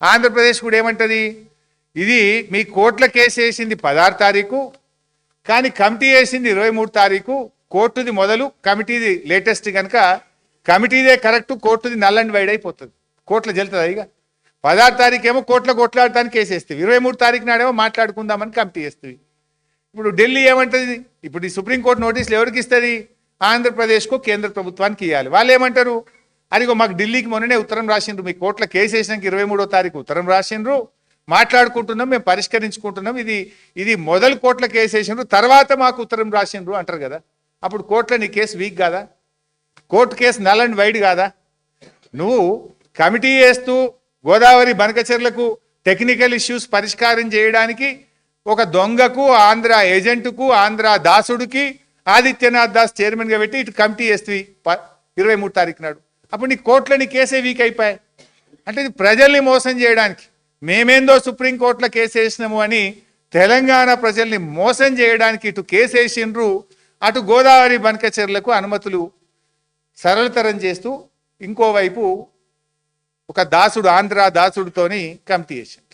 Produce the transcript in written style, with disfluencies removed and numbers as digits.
ఆంధ్రప్రదేశ్ కూడా ఏమంటది, ఇది మీ కోర్టుల కేసు వేసింది 16 తారీఖు, కానీ కమిటీ వేసింది 23 తారీఖు. కోర్టుది మొదలు, కమిటీది లేటెస్ట్ కనుక కమిటీదే కరెక్ట్, కోర్టుది నల్ అండ్ వైడ్ అయిపోతుంది. కోర్టులో జల్లుతుంది. ఇక 16 తారీఖు ఏమో కోర్టులో కొట్లాడటానికి కేసేస్తుంది, 23 తారీఖు నాడేమో మాట్లాడుకుందామని కమిటీ వేస్తుంది. ఇప్పుడు ఢిల్లీ ఏమంటుంది, ఇప్పుడు ఈ సుప్రీంకోర్టు నోటీసులు ఎవరికి ఇస్తుంది, ఆంధ్రప్రదేశ్కు కేంద్ర ప్రభుత్వానికి ఇవ్వాలి. వాళ్ళు ఏమంటారు, అదిగో మాకు ఢిల్లీకి మొన్ననే ఉత్తరం రాసిండ్రు, మీ కోర్టులో కేసు వేసినాక 23వ తారీఖు ఉత్తరం రాసిండ్రు, మాట్లాడుకుంటున్నాం, మేము పరిష్కరించుకుంటున్నాం, ఇది మొదలు కోర్టులో కేసు వేసిండ్రు, తర్వాత మాకు ఉత్తరం రాసిండ్రు అంటారు కదా. అప్పుడు కోర్టులో నీ కేసు వీక్ కాదా, court case null and wide కాదా? నువ్వు కమిటీ వేస్తూ గోదావరి బనకచెర్లకు టెక్నికల్ ఇష్యూస్ పరిష్కారం చేయడానికి ఒక దొంగకు, ఆంధ్ర ఏజెంటుకు, ఆంధ్ర దాసుడికి ఆదిత్యనాథ్ దాస్ చైర్మన్గా పెట్టి ఇటు కమిటీ వేస్తుంది 23 తారీఖు నాడు. అప్పుడు నీ కోర్టులో నీ కేసే వీక్ అయిపోయాయి. అంటే ఇది ప్రజల్ని మోసం చేయడానికి, మేమేందో సుప్రీంకోర్టులో కేసు వేసినాము అని తెలంగాణ ప్రజల్ని మోసం చేయడానికి ఇటు కేసు వేసిండ్రు, అటు గోదావరి బనకచెర్లకు అనుమతులు సరళతరం చేస్తూ ఇంకోవైపు ఒక దాసుడు, ఆంధ్ర దాసుడితోని కమిటీ వేసిండు.